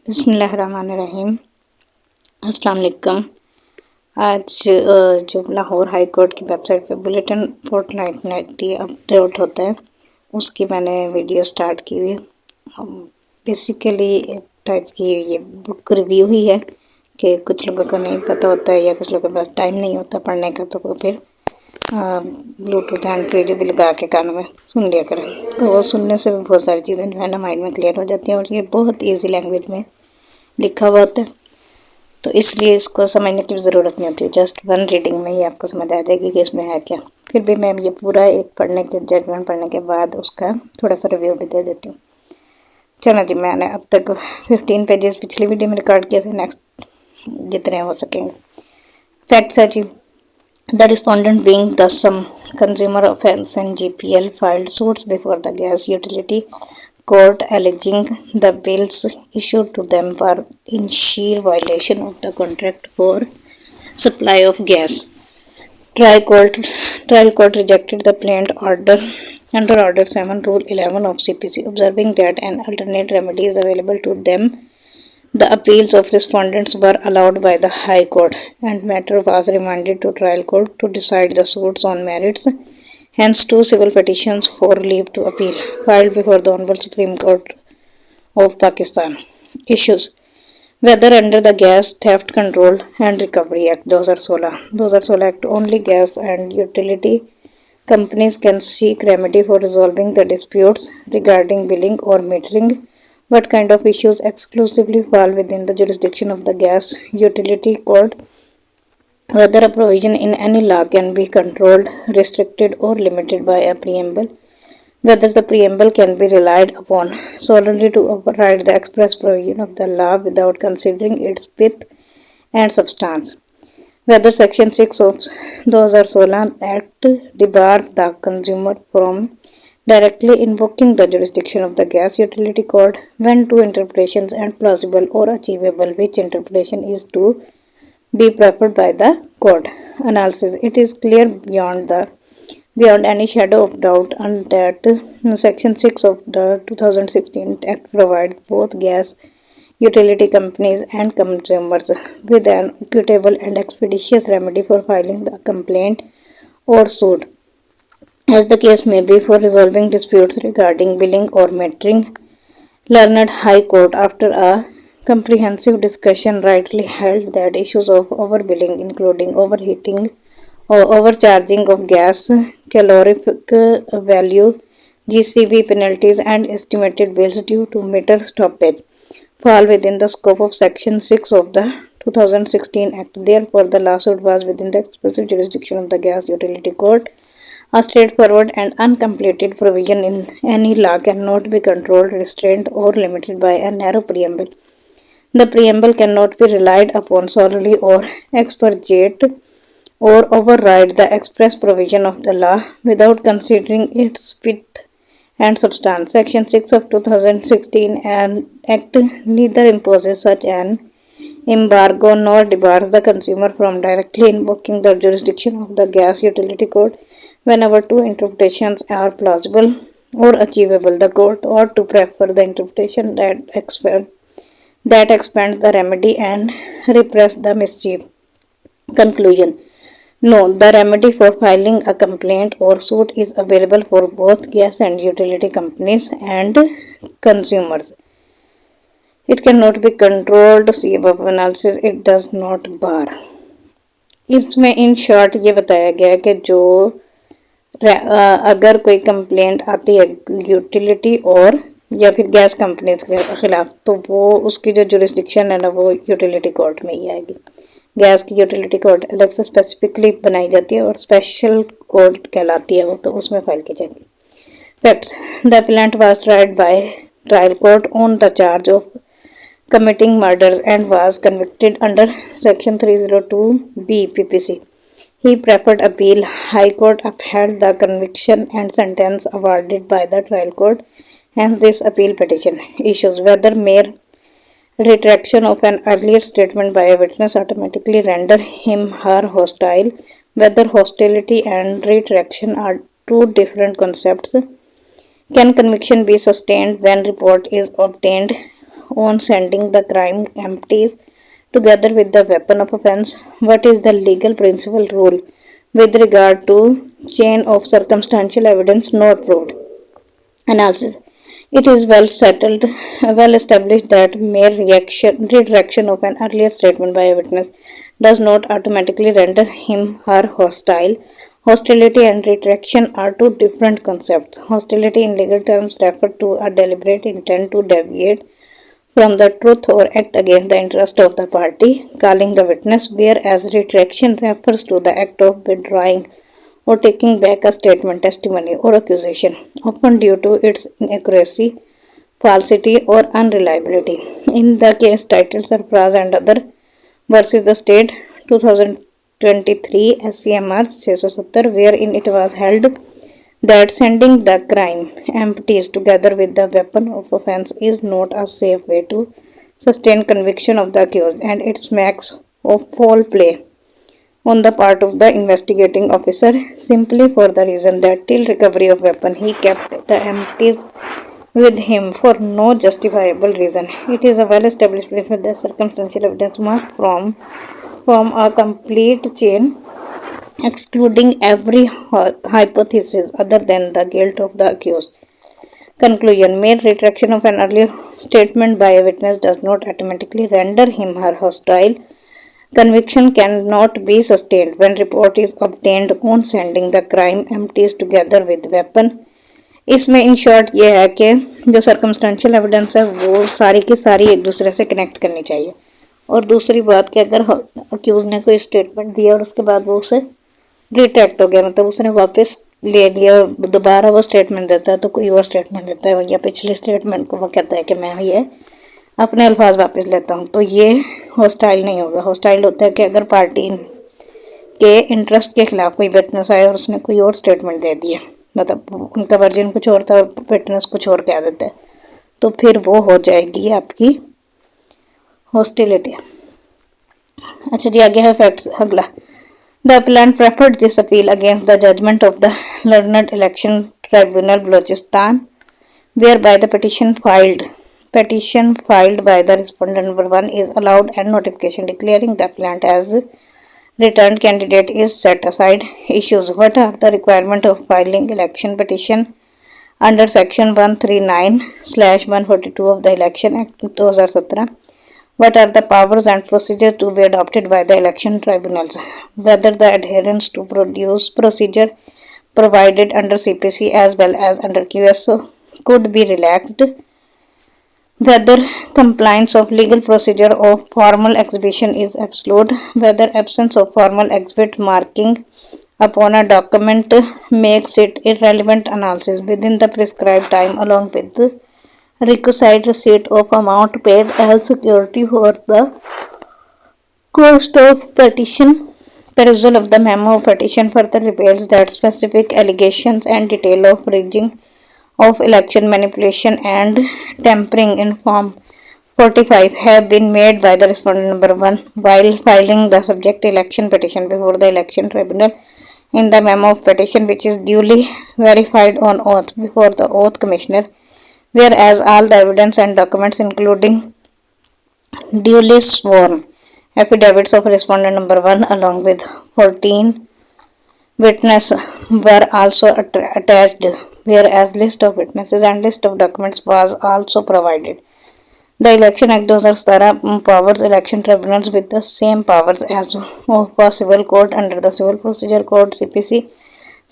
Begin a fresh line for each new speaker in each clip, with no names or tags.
बिस्मिल्लाहिर्रहमानिर्रहीम। अस्सलाम वालेकुम। आज जो लाहौर हाई कोर्ट की वेबसाइट पे बुलेटिन फोर्टनाइटली अपडेट होता है, उसकी मैंने वीडियो स्टार्ट की हुई है। बेसिकली एक टाइप की ये बुक रिव्यू ही है कि कुछ लोगों को नहीं पता होता है या कुछ लोगों के पास टाइम नहीं होता पढ़ने का, तो वो फिर ब्लूटूथ हैंड फ्री जो भी लगा के कानों में सुन लिया करें, तो वो सुनने से भी बहुत सारी चीज़ें जो है ना माइंड में क्लियर हो जाती हैं और ये बहुत ईजी लैंग्वेज में लिखा हुआ होता है, तो इसलिए इसको समझने की ज़रूरत नहीं होती। जस्ट वन रीडिंग में ही आपको समझ आ जाएगी कि इसमें है क्या। फिर भी मैं ये पूरा एक जजमेंट पढ़ने के बाद उसका थोड़ा सा रिव्यू भी दे देती हूँ। चलो जी, मैंने अब तक 15 पेजेस पिछली वीडियो में रिकॉर्ड किए थे, नेक्स्ट जितने हो सकेंगे। फैक्ट्स है जी। The respondent being the some consumer offense and GPL filed suits before the gas utility court alleging the bills issued to them were in sheer violation of the contract for supply of gas. Trial court rejected the plaintiff order under Order 7 Rule 11 of CPC, observing that an alternate remedy is available to them. The appeals of respondents were allowed by the High Court, and matter was remanded to trial court to decide the suits on merits. Hence, two civil petitions for leave to appeal filed before the Honorable Supreme Court of Pakistan. Issues: whether under the Gas Theft Control and Recovery Act 2016 Act only gas and utility companies can seek remedy for resolving the disputes regarding billing or metering. What kind of issues exclusively fall within the jurisdiction of the Gas Utility Code? Whether a provision in any law can be controlled, restricted, or limited by a preamble. Whether the preamble can be relied upon solely to override the express provision of the law without considering its width and substance. Whether Section 6 of 2016 Act debars the consumer from directly invoking the jurisdiction of the Gas Utility Code when two interpretations are plausible or achievable, which interpretation is to be preferred by the court. Analysis: it is clear beyond any shadow of doubt and that Section 6 of the 2016 Act provides both gas utility companies and consumers with an equitable and expeditious remedy for filing the complaint or suit, as the case may be, for resolving disputes regarding billing or metering. Learned High Court, after a comprehensive discussion, rightly held that issues of overbilling, including overheating or overcharging of gas, calorific value, GCV penalties, and estimated bills due to meter stoppage, fall within the scope of Section 6 of the 2016 Act. Therefore, the lawsuit was within the exclusive jurisdiction of the Gas Utility Court. A straightforward and uncompleted provision in any law cannot be controlled, restrained, or limited by a narrow preamble. The preamble cannot be relied upon solely or expurgate or override the express provision of the law without considering its width and substance. Section 6 of 2016 Act neither imposes such an embargo nor debars the consumer from directly invoking the jurisdiction of the Gas Utility Code whenever two interpretations are plausible or achievable. The court ought to prefer the interpretation that expands the remedy and repress the mischief. Conclusion: no, the remedy for filing a complaint or suit is available for both gas and utility companies and consumers. It cannot be controlled. See above analysis. It does not bar. इसमें in short ये बताया गया है कि जो अगर कोई complaint आती है यूटिलिटी और या फिर गैस कंपनीज के खिलाफ, तो वो उसकी जो जुरिस्डिक्शन है ना, वो यूटिलिटी कोर्ट में ही आएगी। गैस की यूटिलिटी कोर्ट अलग से स्पेसिफिकली बनाई जाती है और स्पेशल कोर्ट कहलाती है वो, तो उसमें फाइल की जाएगी। Facts: the appellate was tried by trial court on the charge of committing murders and was convicted under Section 302B PPC. He preferred appeal. High Court upheld the conviction and sentence awarded by the trial court. Hence, this appeal petition. Issues: whether mere retraction of an earlier statement by a witness automatically render him her hostile. Whether hostility and retraction are two different concepts. Can conviction be sustained when report is obtained on sending the crime empties together with the weapon of offense? What is the legal principle rule with regard to chain of circumstantial evidence not proved? Analysis. It is well established that mere retraction of an earlier statement by a witness does not automatically render him or her hostile. Hostility and retraction are two different concepts. Hostility in legal terms refers to a deliberate intent to deviate from the truth or act against the interest of the party calling the witness, whereas retraction refers to the act of withdrawing or taking back a statement, testimony, or accusation, often due to its inaccuracy, falsity, or unreliability. In the case titled Sarfraz and Other versus the State 2023 SCMR 670, wherein it was held that sending the crime empties together with the weapon of offense is not a safe way to sustain conviction of the accused, and it smacks of foul play on the part of the investigating officer simply for the reason that till recovery of weapon he kept the empties with him for no justifiable reason. It is a well established principle that circumstantial evidence must form a complete chain excluding every hypothesis other than the guilt of the accused. Conclusion. Mere retraction of an earlier statement by a witness does not automatically render him or her hostile. Conviction cannot be sustained when report is obtained on sending the crime empties together with weapon. इसमें in short ये है कि जो circumstantial evidence है वो सारी की सारी एक दूसरे से कनेक्ट करनी चाहिए। और दूसरी बात कि अगर अक्यूज ने कोई स्टेटमेंट दिया और उसके बाद वो उसे रिट्रैक्ट हो गया, मतलब उसने वापस ले लिया, दोबारा वो स्टेटमेंट देता है तो कोई और स्टेटमेंट देता है या पिछले स्टेटमेंट को वो कहता है कि मैं ये अपने अल्फाज वापस लेता हूँ, तो ये हॉस्टाइल नहीं होगा। हॉस्टाइल होता है कि अगर पार्टी के इंटरेस्ट के खिलाफ कोई विटनेस आया और उसने कोई और स्टेटमेंट दे दिया, मतलब उनका वर्जन कुछ और था और विटनेस कुछ और कह देता है, तो फिर वो हो जाएगी आपकी हॉस्टिलिटी। अच्छा जी, आगे है फैक्ट्स। अगला, the appellant preferred this appeal against the judgment of the learned election tribunal Balochistan where by the petition filed by the respondent number 1 is allowed and notification declaring the appellant as returned candidate is set aside. Issues. What are the requirement of filing election petition under section 139/142 of the Election Act 2017? What are the powers and procedure to be adopted by the election tribunals? Whether the adherence to procedure provided under CPC as well as under QSO could be relaxed. Whether compliance of legal procedure of formal exhibition is absolute, whether absence of formal exhibit marking upon a document makes it irrelevant. Analysis. Within the prescribed time along with the requisite receipt of amount paid as security for the cost of petition. Perusal of the memo of petition further reveals that specific allegations and detail of rigging of election manipulation and tampering in Form 45 have been made by the respondent number 1 while filing the subject election petition before the election tribunal in the memo of petition, which is duly verified on oath before the oath commissioner, whereas all the evidence and documents including duly sworn affidavits of respondent number 1 along with 14 witnesses were also attached, whereas list of witnesses and list of documents was also provided. The Election Act 2017 empowers election tribunals with the same powers as of a civil court under the Civil Procedure Code CPC.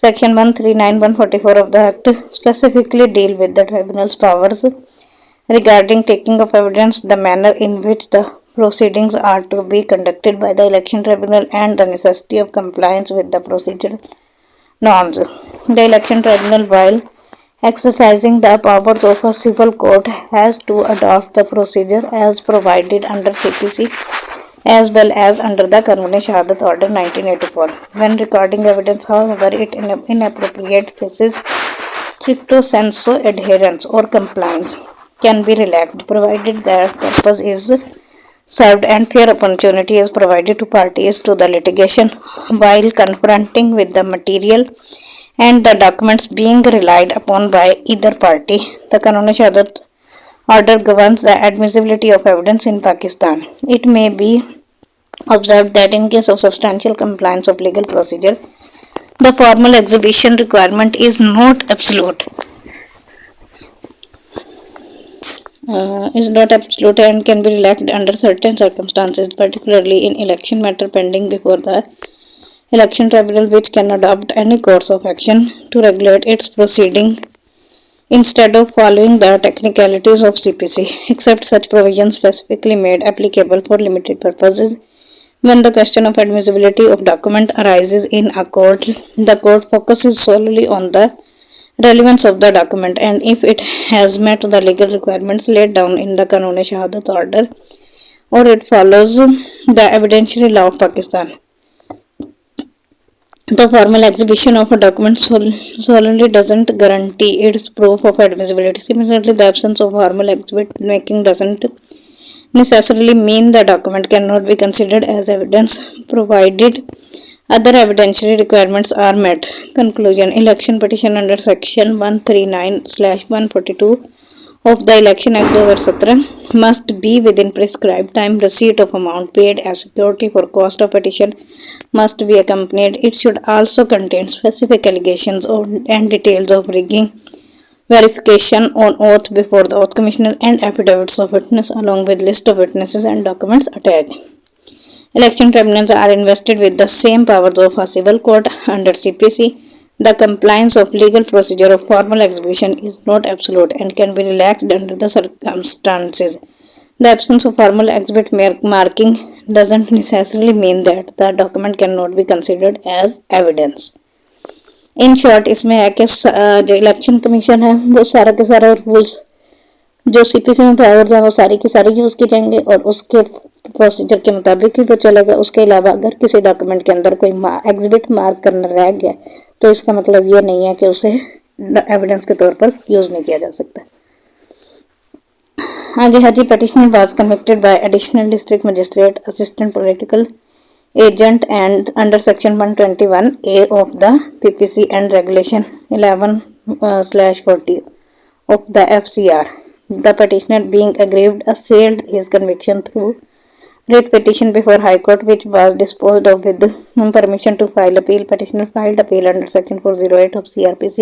Section 139/144 of the Act specifically deal with the tribunal's powers regarding taking of evidence, the manner in which the proceedings are to be conducted by the election tribunal, and the necessity of compliance with the procedural norms. The election tribunal, while exercising the powers of a civil court, has to adopt the procedure as provided under CPC as well as under the Kanun Shahadat Order 1984. When recording evidence, however, it inappropriate faces stricto sensu adherence or compliance can be relaxed, provided that purpose is served and fair opportunity is provided to parties to the litigation while confronting with the material and the documents being relied upon by either party. The Kanun Shahadat order governs the admissibility of evidence in Pakistan. It may be observed that in case of substantial compliance of legal procedure, the formal exhibition requirement is not absolute and can be relaxed under certain circumstances, particularly in election matter pending before the election tribunal, which can adopt any course of action to regulate its proceeding instead of following the technicalities of CPC, except such provisions specifically made applicable for limited purposes. When the question of admissibility of document arises in a court, the court focuses solely on the relevance of the document, and if it has met the legal requirements laid down in the Kanun-e-Shahadat order, or it follows the evidentiary law of Pakistan. The formal exhibition of a document solely doesn't guarantee its proof of admissibility. Similarly, the absence of formal exhibit making doesn't necessarily mean the document cannot be considered as evidence, provided other evidentiary requirements are met. Conclusion: election petition under section 139/142 of the Election Act 2017 must be within prescribed time. Receipt of amount paid as security for cost of petition must be accompanied. It should also contain specific allegations and details of rigging, verification on oath before the oath commissioner, and affidavits of witness along with list of witnesses and documents attached. Election tribunals are invested with the same powers of a civil court under CPC. The compliance of legal procedure of formal exhibition is not absolute and can be relaxed under the circumstances. The absence of formal exhibit marking doesn't necessarily mean that the document cannot be considered as evidence. In short इसमें है कि जो election commission है वो सारा के सारा rules जो सीपीसी में पावर्स हैं वो सारी की सारी यूज़ की जाएंगे और उसके प्रोसीजर के मुताबिक ही वो चलेगा। उसके अलावा अगर किसी डॉक्यूमेंट के अंदर कोई एग्जिबिट मार्क करना रह गया तो इसका मतलब ये नहीं है कि उसे एविडेंस के तौर पर यूज़ नहीं किया जा सकता। आगे है जी, petitioner was convicted by additional district magistrate, assistant political agent and under section 121A of the PPC and regulation 11/40 of the FCR. The petitioner, being aggrieved, assailed his conviction through writ petition before High Court, which was disposed of with permission to file appeal. Petitioner filed appeal under section 408 of CRPC,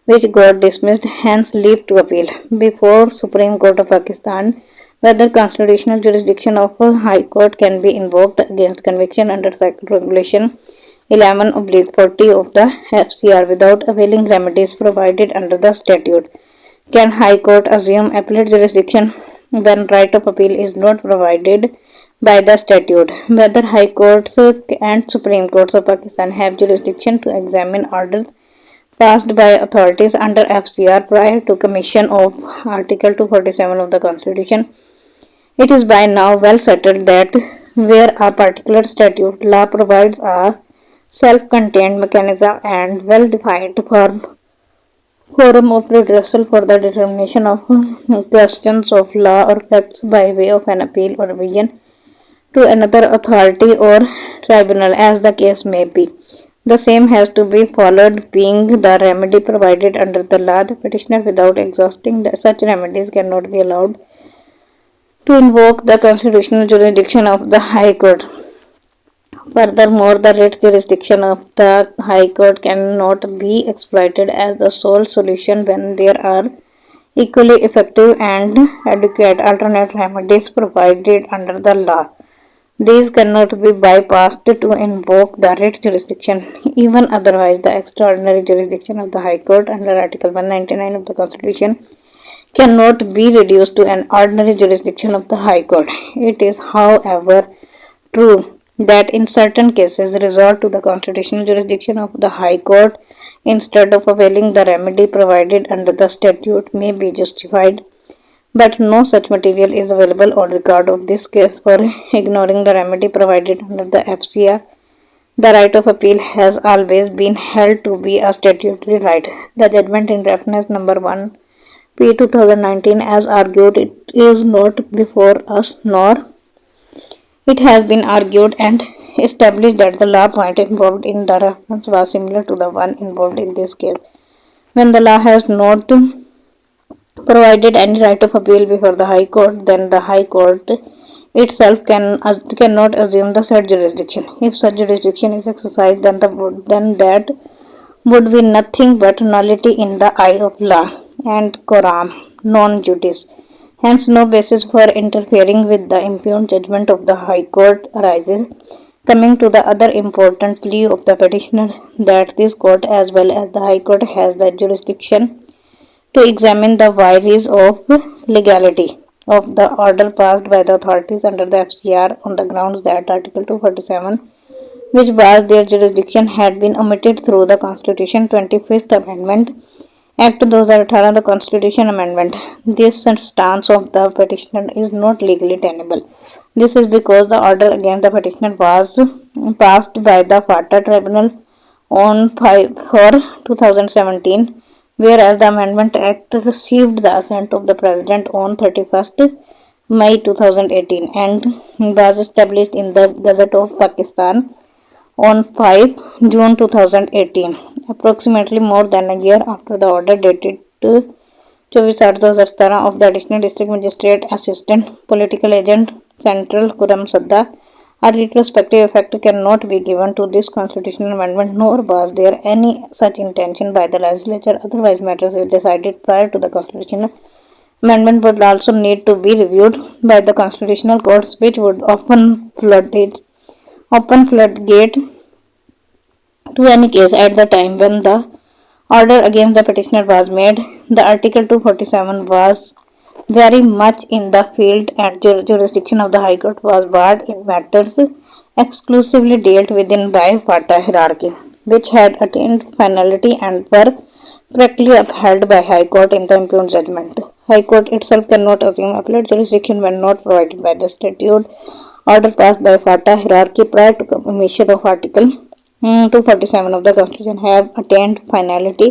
which got dismissed, hence leave to appeal before Supreme Court of Pakistan whether constitutional jurisdiction of a High Court can be invoked against conviction under regulation 11/40 of the FCR without availing remedies provided under the statute. Can High Court assume appellate jurisdiction when right of appeal is not provided by the statute? Whether High Courts and Supreme Courts of Pakistan have jurisdiction to examine orders passed by authorities under FCR prior to commission of Article 247 of the Constitution. It is by now well settled that where a particular statute law provides a self-contained mechanism and well-defined forum of redressal for the determination of questions of law or facts by way of an appeal or revision to another authority or tribunal, as the case may be, the same has to be followed, being the remedy provided under the law. The petitioner, without exhausting such remedies, cannot be allowed to invoke the constitutional jurisdiction of the High Court. Furthermore, the writ jurisdiction of the High Court cannot be exploited as the sole solution when there are equally effective and adequate alternate remedies provided under the law. These cannot be bypassed to invoke the writ jurisdiction. Even otherwise, the extraordinary jurisdiction of the High Court under Article 199 of the Constitution cannot be reduced to an ordinary jurisdiction of the High Court. It is, however, true that in certain cases resort to the constitutional jurisdiction of the High Court instead of availing the remedy provided under the statute may be justified, but no such material is available on record of this case. For ignoring the remedy provided under the FCR, the right of appeal has always been held to be a statutory right. The judgment in reference number 1 P 2019 as argued it is not before us, nor it has been argued and established that the law point involved in the reference was similar to the one involved in this case. When the law has not provided any right of appeal before the High Court, then the High Court itself cannot assume the said jurisdiction. If such jurisdiction is exercised, then that would be nothing but nullity in the eye of law and coram non judice. Hence, no basis for interfering with the impugned judgment of the High Court arises. Coming to the other important plea of the petitioner, that this court as well as the High Court has the jurisdiction to examine the vagaries of legality of the order passed by the authorities under the FCR on the grounds that Article 247, which bars their jurisdiction, had been omitted through the Constitution 25th Amendment Act 2018, the Constitution Amendment. This stance of the petitioner is not legally tenable. This is because the order against the petitioner was passed by the FATA Tribunal on 5/4/2017, whereas the Amendment Act received the assent of the President on 31st May 2018 and was established in the Gazette of Pakistan on 5 June 2018, approximately more than a year after the order dated 24/8/2017 of the Additional District Magistrate Assistant Political Agent Central Kuram Sadda. A retrospective effect cannot be given to this constitutional amendment, nor was there any such intention by the legislature. Otherwise, matters is decided prior to the constitutional amendment would also need to be reviewed by the constitutional courts, which would open floodgate to any case at the time when the order against the petitioner was made. The Article 247 was very much in the field and jurisdiction of the High Court was barred in matters exclusively dealt within by FATA hierarchy, which had attained finality and were correctly upheld by High Court in the impugned judgment. High Court itself cannot assume appellate jurisdiction when not provided by the statute. Order passed by FATA hierarchy prior to commission of Article 247 of the Constitution have attained finality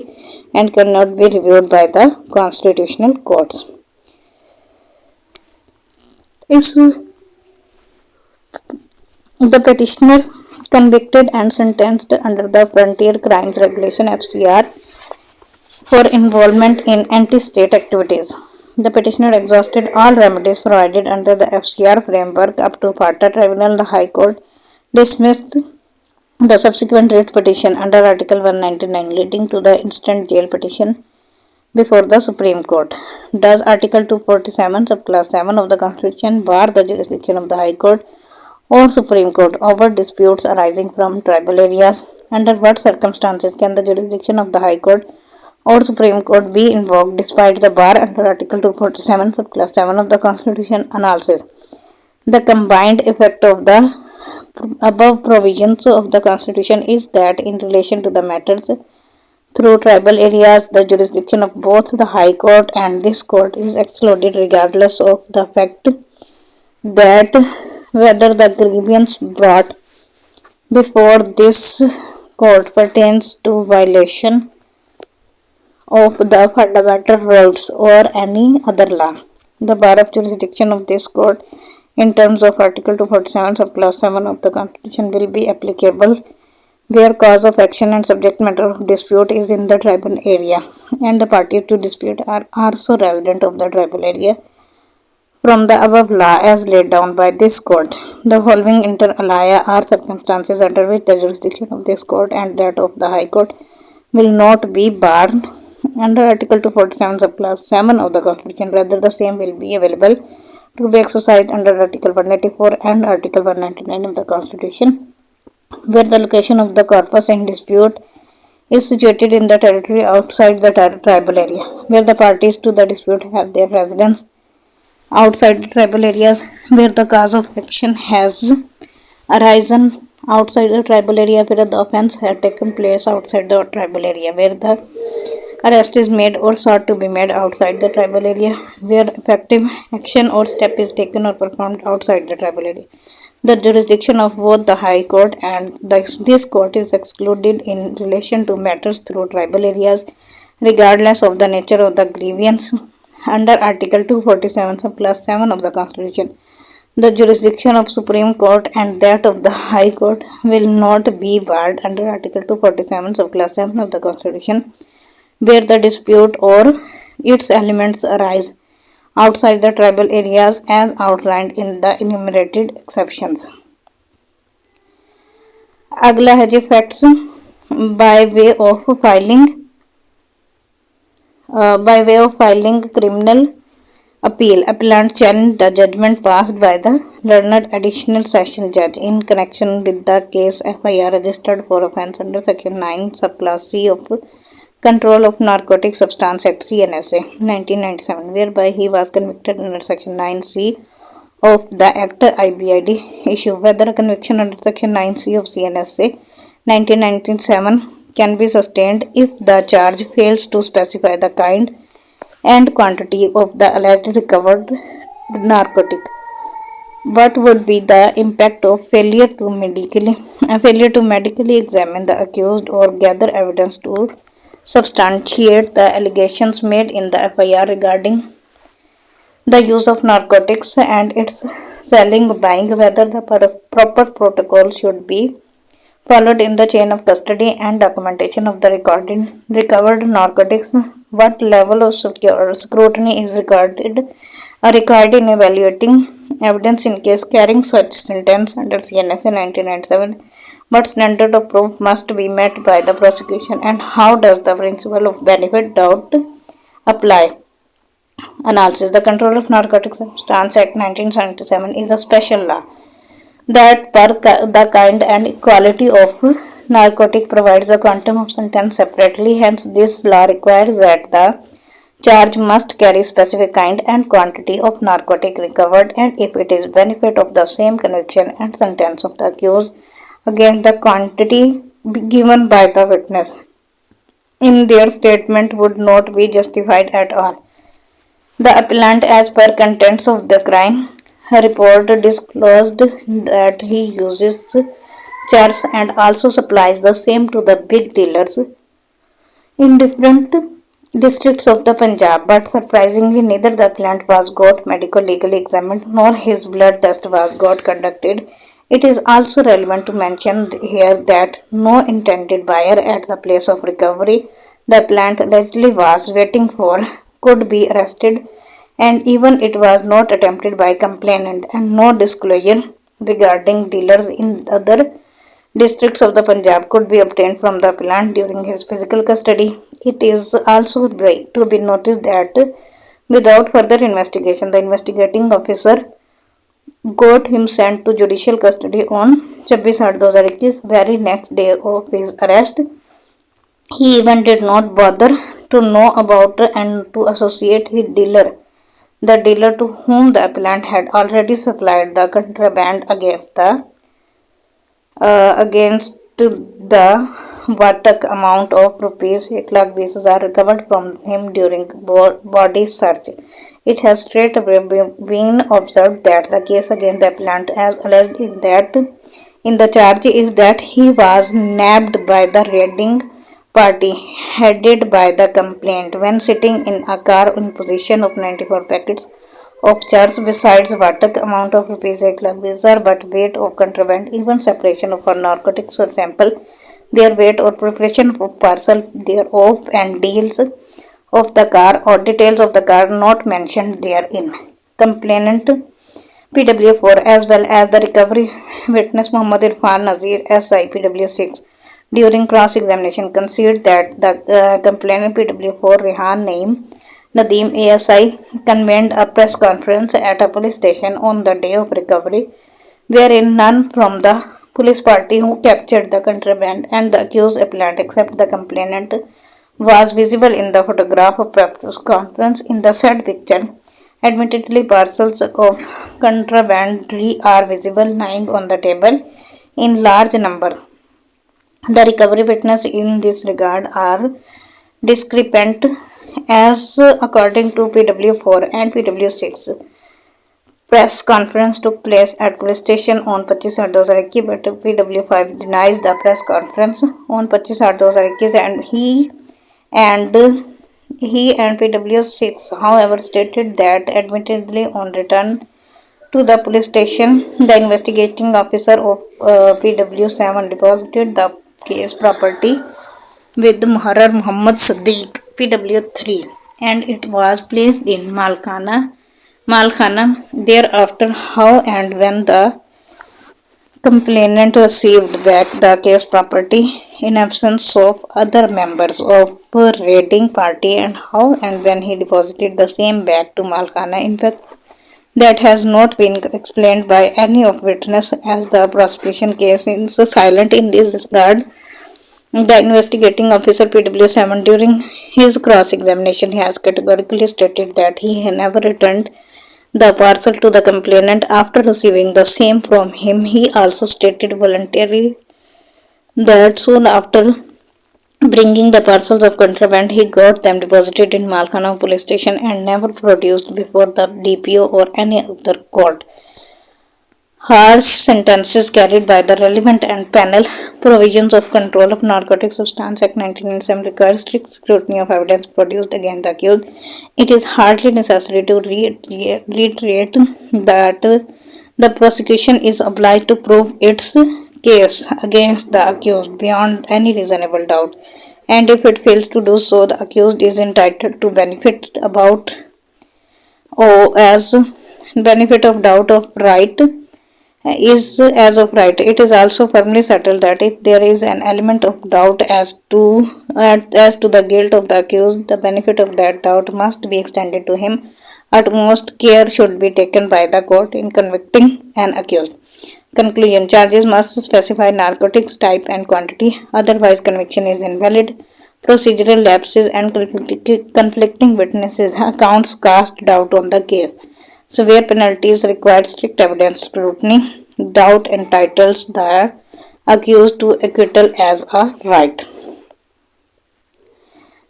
and cannot be reviewed by the constitutional courts. Is the petitioner convicted and sentenced under the Frontier Crimes Regulation (FCR) for involvement in anti-state activities. The petitioner exhausted all remedies provided under the FCR framework up to FATA Tribunal. The High Court dismissed the subsequent writ petition under Article 199, leading to the instant jail petition before the Supreme Court. Does Article 247, subclass 7 of the Constitution bar the jurisdiction of the High Court or Supreme Court over disputes arising from tribal areas? Under what circumstances can the jurisdiction of the High Court or Supreme Court be invoked despite the bar under Article 247, subclass 7 of the Constitution? Analysis. The combined effect of the above provisions of the Constitution is that in relation to the matters through tribal areas, the jurisdiction of both the High Court and this court is excluded regardless of the fact that whether the grievance brought before this court pertains to violation of the fundamental rights or any other law. The bar of jurisdiction of this court in terms of Article 247 subclass 7 of the Constitution will be applicable where cause of action and subject matter of dispute is in the tribal area and the parties to dispute are also resident of the tribal area. From the above law as laid down by this court, the following inter alia are circumstances under which the jurisdiction of this court and that of the High Court will not be barred under Article 247 subclass 7 of the Constitution. Rather, the same will be available to be exercised under Article 184 and Article 199 of the Constitution, where the location of the corpus in dispute is situated in the territory outside the tribal area, where the parties to the dispute have their residence outside the tribal areas, where the cause of action has arisen outside the tribal area, where the offense had taken place outside the tribal area, where the arrest is made or sought to be made outside the tribal area, where effective action or step is taken or performed outside the tribal area. The jurisdiction of both the High Court and this court is excluded in relation to matters through tribal areas, regardless of the nature of the grievance under Article 247 subclass 7 of the Constitution. The jurisdiction of Supreme Court and that of the High Court will not be barred under Article 247 subclass 7 of the Constitution, where the dispute or its elements arise outside the tribal areas as outlined in the enumerated exceptions. अगला है जी facts by way of filing criminal appeal. Appellant challenged the judgment passed by the learned additional session judge in connection with the case FIR registered for offence under section 9 subclass C of Control of Narcotic Substance Act CNSA 1997, whereby he was convicted under section 9C of the Act IBID issue. Whether a conviction under section 9C of CNSA 1997 can be sustained if the charge fails to specify the kind and quantity of the alleged recovered narcotic. What would be the impact of failure to medically examine the accused or gather evidence to substantiate the allegations made in the FIR regarding the use of narcotics and its selling, buying, whether the proper protocol should be followed in the chain of custody and documentation of the recovered narcotics, what level of scrutiny is required in evaluating evidence in case carrying such sentence under CNSA 1997, what standard of proof must be met by the prosecution, and how does the principle of benefit doubt apply. Analysis. The Control of Narcotic Substance Act 1977 is a special law that per the kind and quality of narcotic provides the quantum of sentence separately. Hence, this law requires that the charge must carry specific kind and quantity of narcotic recovered, and if it is benefit of the same conviction and sentence of the accused against the quantity given by the witness in their statement would not be justified at all. The appellant, as per contents of the crime report, disclosed that he uses chars and also supplies the same to the big dealers in different districts of the Punjab, but surprisingly neither the appellant was got medical legally examined nor his blood test was got conducted. It is also relevant to mention here that no intended buyer at the place of recovery the appellant allegedly was waiting for could be arrested, and even it was not attempted by complainant, and no disclosure regarding dealers in other districts of the Punjab could be obtained from the appellant during his physical custody. It is also to be noted that without further investigation, the investigating officer got him sent to judicial custody on 26/8/2021, very next day of his arrest. He even did not bother to know about and to associate his dealer, the dealer to whom the appellant had already supplied the contraband against the Vatak amount of rupees 1,20,000 recovered from him during body search. It has straight away been observed that the case against the appellant as alleged in the charge is that he was nabbed by the raiding party headed by the complainant when sitting in a car in possession of 94 packets of chars besides Vatak amount of rupees 1,20,000 but weight of contraband, even separation of narcotics, for example, their weight or preparation of parcel thereof and deals of the car or details of the car not mentioned therein. Complainant PW4 as well as the recovery witness Muhammad Irfan Nazir SI PW6 during cross-examination conceded that the complainant PW4 Rehan Naeem Nadeem ASI convened a press conference at a police station on the day of recovery, wherein none from the police party who captured the contraband and the accused appellant except the complainant was visible in the photograph of press conference. In the said picture, admittedly parcels of contrabandry are visible lying on the table in large number. The recovery witnesses in this regard are discrepant as according to PW4 and PW6. Press conference took place at police station on 25/8/2021 but PW5 denies the press conference on 25/8/2021 and he and PW6 however stated that admittedly on return to the police station the investigating officer of PW7 deposited the case property with Muharrar Muhammad Siddiq PW3 and it was placed in Malkhana. Thereafter, how and when the complainant received back the case property in absence of other members of a raiding party, and how and when he deposited the same back to Malkhana. In fact, that has not been explained by any of witness, as the prosecution case is silent in this regard. The investigating officer PW7 during his cross-examination has categorically stated that he had never returned the parcel to the complainant after receiving the same from him. He also stated voluntarily that soon after bringing the parcels of contraband, he got them deposited in Malkhana police station and never produced before the DPO or any other court. Harsh sentences carried by the relevant and penal provisions of Control of Narcotic Substance Act 1997 require strict scrutiny of evidence produced against the accused. It is hardly necessary to reiterate that the prosecution is obliged to prove its case against the accused beyond any reasonable doubt, and if it fails to do so, the accused is entitled to as benefit of doubt of right is as of right. It is also firmly settled that if there is an element of doubt as to the guilt of the accused, the benefit of that doubt must be extended to him. Utmost care should be taken by the court in convicting an accused. Conclusion: charges must specify narcotics type and quantity, otherwise conviction is invalid. Procedural lapses and conflicting witnesses accounts cast doubt on the case. Severe penalties require strict evidence scrutiny. Doubt entitles the accused to acquittal as a right.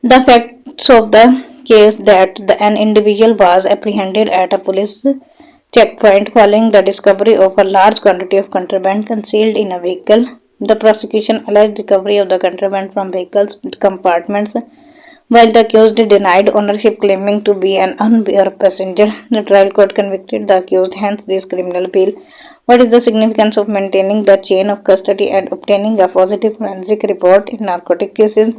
The facts of the case that an individual was apprehended at a police checkpoint following the discovery of a large quantity of contraband concealed in a vehicle. The prosecution alleged recovery of the contraband from vehicles compartments, while the accused denied ownership, claiming to be an unaware passenger. The trial court convicted the accused, hence this criminal appeal. What is the significance of maintaining the chain of custody and obtaining a positive forensic report in narcotic cases?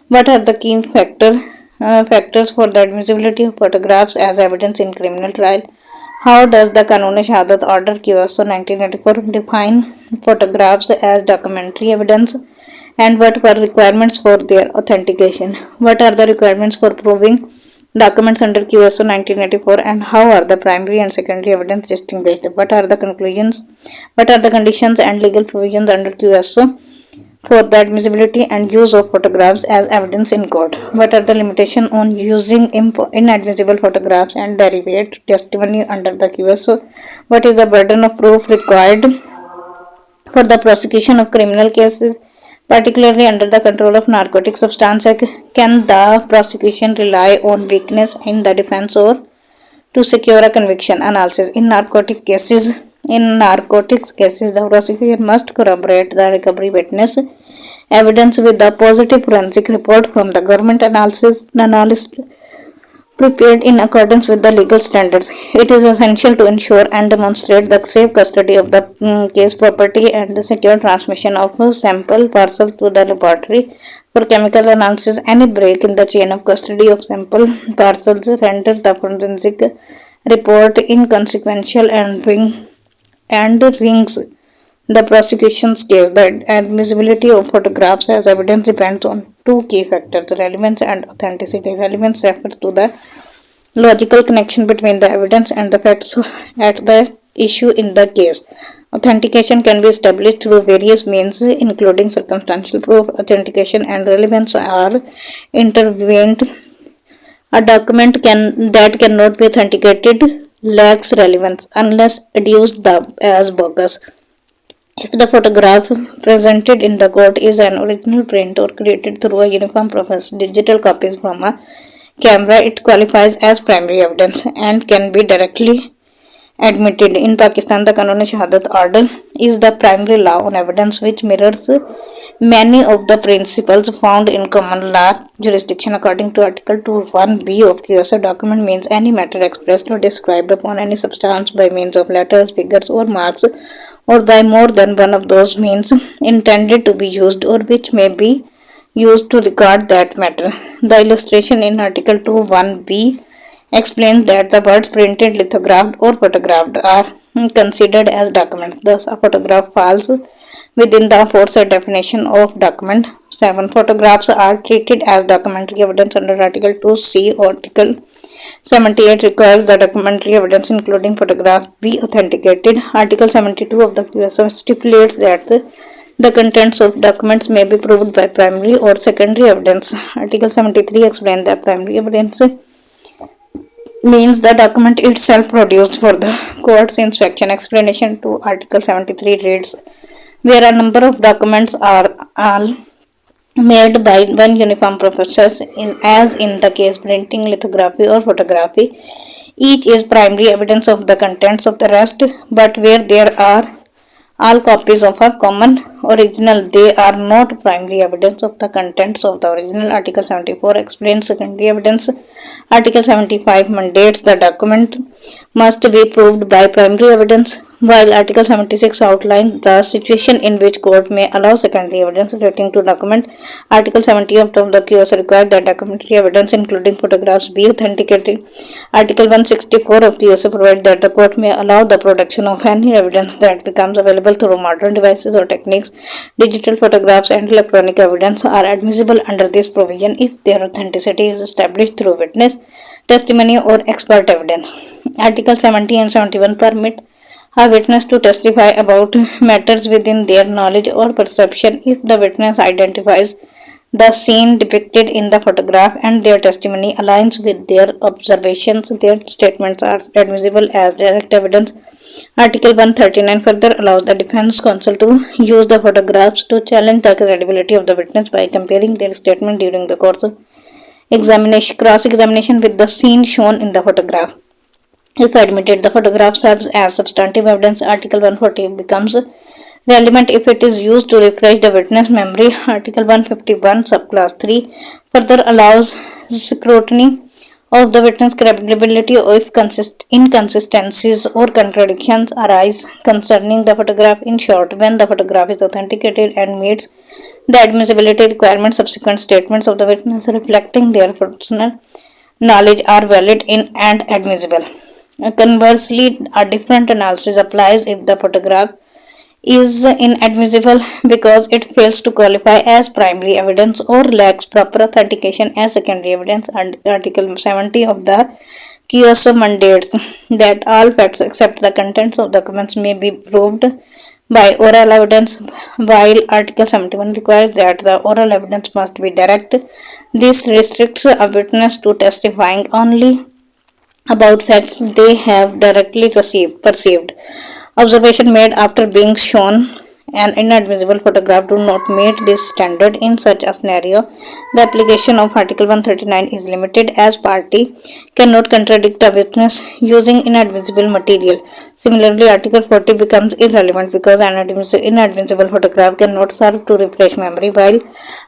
What are the key factors for the admissibility of photographs as evidence in criminal trial? How does the Kanun-e-Shahadat Order QSO 1984 define photographs as documentary evidence, and what were requirements for their authentication? What are the requirements for proving documents under QSO 1984, and how are the primary and secondary evidence distinguished? What are the conclusions? What are the conditions and legal provisions under QSO for the admissibility and use of photographs as evidence in court? What are the limitations on using inadmissible photographs and derivate testimony under the QSO? What is the burden of proof required for the prosecution of criminal cases, particularly under the Control of Narcotic Substance Act? Can the prosecution rely on weakness in the defense or to secure a conviction? Analysis: in narcotics cases, the prosecution must corroborate the recovery witness evidence with the positive forensic report from the government analyst prepared in accordance with the legal standards. It is essential to ensure and demonstrate the safe custody of the case property and the secure transmission of a sample parcel to the laboratory for chemical analysis. Any break in the chain of custody of sample parcels render the forensic report inconsequential and rings the prosecution's case. The admissibility of photographs as evidence depends on two key factors: relevance and authenticity. Relevance refers to the logical connection between the evidence and the facts at the issue in the case. Authentication can be established through various means, including circumstantial proof. Authentication and relevance are intertwined. A document that cannot be authenticated lacks relevance unless adduced as bogus. If the photograph presented in the court is an original print or created through a uniform process, digital copies from a camera, it qualifies as primary evidence and can be directly admitted. In Pakistan, the Kanun-e-Shahadat Order is the primary law on evidence, which mirrors many of the principles found in common law jurisdiction. According to Article 21B of QSO, document means any matter expressed or described upon any substance by means of letters, figures, or marks, or by more than one of those means intended to be used, or which may be used to record that matter. The illustration in Article 2(1)(b) explains that the words printed, lithographed, or photographed are considered as documents. Thus, a photograph falls within the aforesaid definition of document. 7. Photographs are treated as documentary evidence under Article 2(c). Article 78 requires the documentary evidence, including photographs, be authenticated. Article 72 of the QSF stipulates that the contents of documents may be proved by primary or secondary evidence. Article 73 explains that primary evidence means the document itself produced for the court's inspection. Explanation to Article 73 reads, where a number of documents are all made by one uniform process, as in the case printing, lithography, or photography, each is primary evidence of the contents of the rest, but where there are all copies of a common original, they are not primary evidence of the contents of the original. Article 74 explains secondary evidence. Article 75 mandates the document must be proved by primary evidence, while Article 76 outlines the situation in which court may allow secondary evidence relating to document. Article 70 of the QS requires that documentary evidence, including photographs, be authenticated. Article 164 of QS provides that the court may allow the production of any evidence that becomes available through modern devices or techniques. Digital photographs and electronic evidence are admissible under this provision if their authenticity is established through witness testimony or expert evidence. Article 70 and 71 permit a witness to testify about matters within their knowledge or perception if the witness identifies the scene depicted in the photograph and their testimony aligns with their observations. Their statements are admissible as direct evidence. Article 139 further allows the defense counsel to use the photographs to challenge the credibility of the witness by comparing their statement during the course of cross-examination with the scene shown in the photograph. If admitted, the photograph serves as substantive evidence. Article 140 becomes relevant if it is used to refresh the witness memory. Article 151 subclass 3 further allows scrutiny of the witness credibility if inconsistencies or contradictions arise concerning the photograph. In short, when the photograph is authenticated and meets the admissibility requirements, subsequent statements of the witness reflecting their personal knowledge are valid and admissible. Conversely, a different analysis applies if the photograph is inadmissible because it fails to qualify as primary evidence or lacks proper authentication as secondary evidence. And Article 70 of the QSO mandates that all facts except the contents of documents may be proved by oral evidence, while Article 71 requires that the oral evidence must be direct. This restricts a witness to testifying only about facts they have directly perceived. Observation made after being shown an inadmissible photograph do not meet this standard. In such a scenario, the application of Article 139 is limited as party cannot contradict a witness using inadmissible material. Similarly, Article 40 becomes irrelevant because an inadmissible photograph cannot serve to refresh memory, while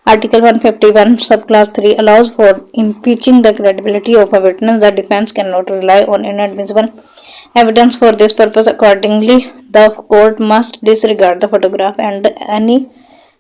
Article 151 subclass 3 allows for impeaching the credibility of a witness. The defense cannot rely on inadmissible evidence for this purpose. Accordingly, the court must disregard the photograph and any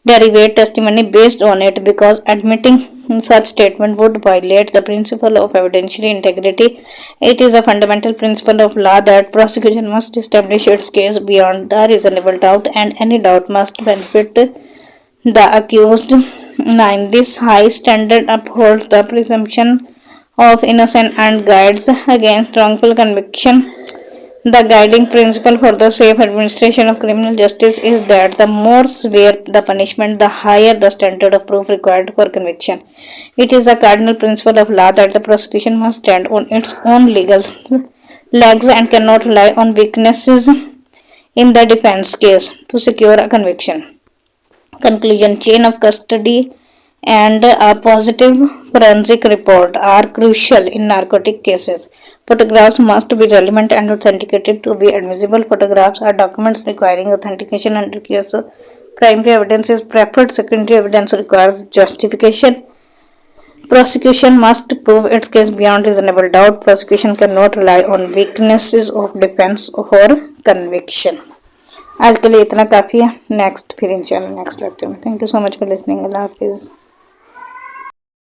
derivate testimony based on it because admitting such statement would violate the principle of evidentiary integrity. It is a fundamental principle of law that prosecution must establish its case beyond a reasonable doubt, and any doubt must benefit the accused. 9. This high standard upholds the presumption of innocence and guards against wrongful conviction. The guiding principle for the safe administration of criminal justice is that the more severe the punishment, the higher the standard of proof required for conviction. It is a cardinal principle of law that the prosecution must stand on its own legal legs and cannot rely on weaknesses in the defense case to secure a conviction. Conclusion: chain of custody and a positive forensic report are crucial in narcotic cases. Photographs must be relevant and authenticated to be admissible. Photographs are documents requiring authentication under QSO. Primary evidence is preferred. Secondary evidence requires justification. Prosecution must prove its case beyond reasonable doubt. Prosecution cannot rely on weaknesses of defense or conviction. आज के लिए इतना काफ़ी है. Next फिर इंशाल्लाह next lecture में. Thank you so much for listening. अल्लाह हाफिज़.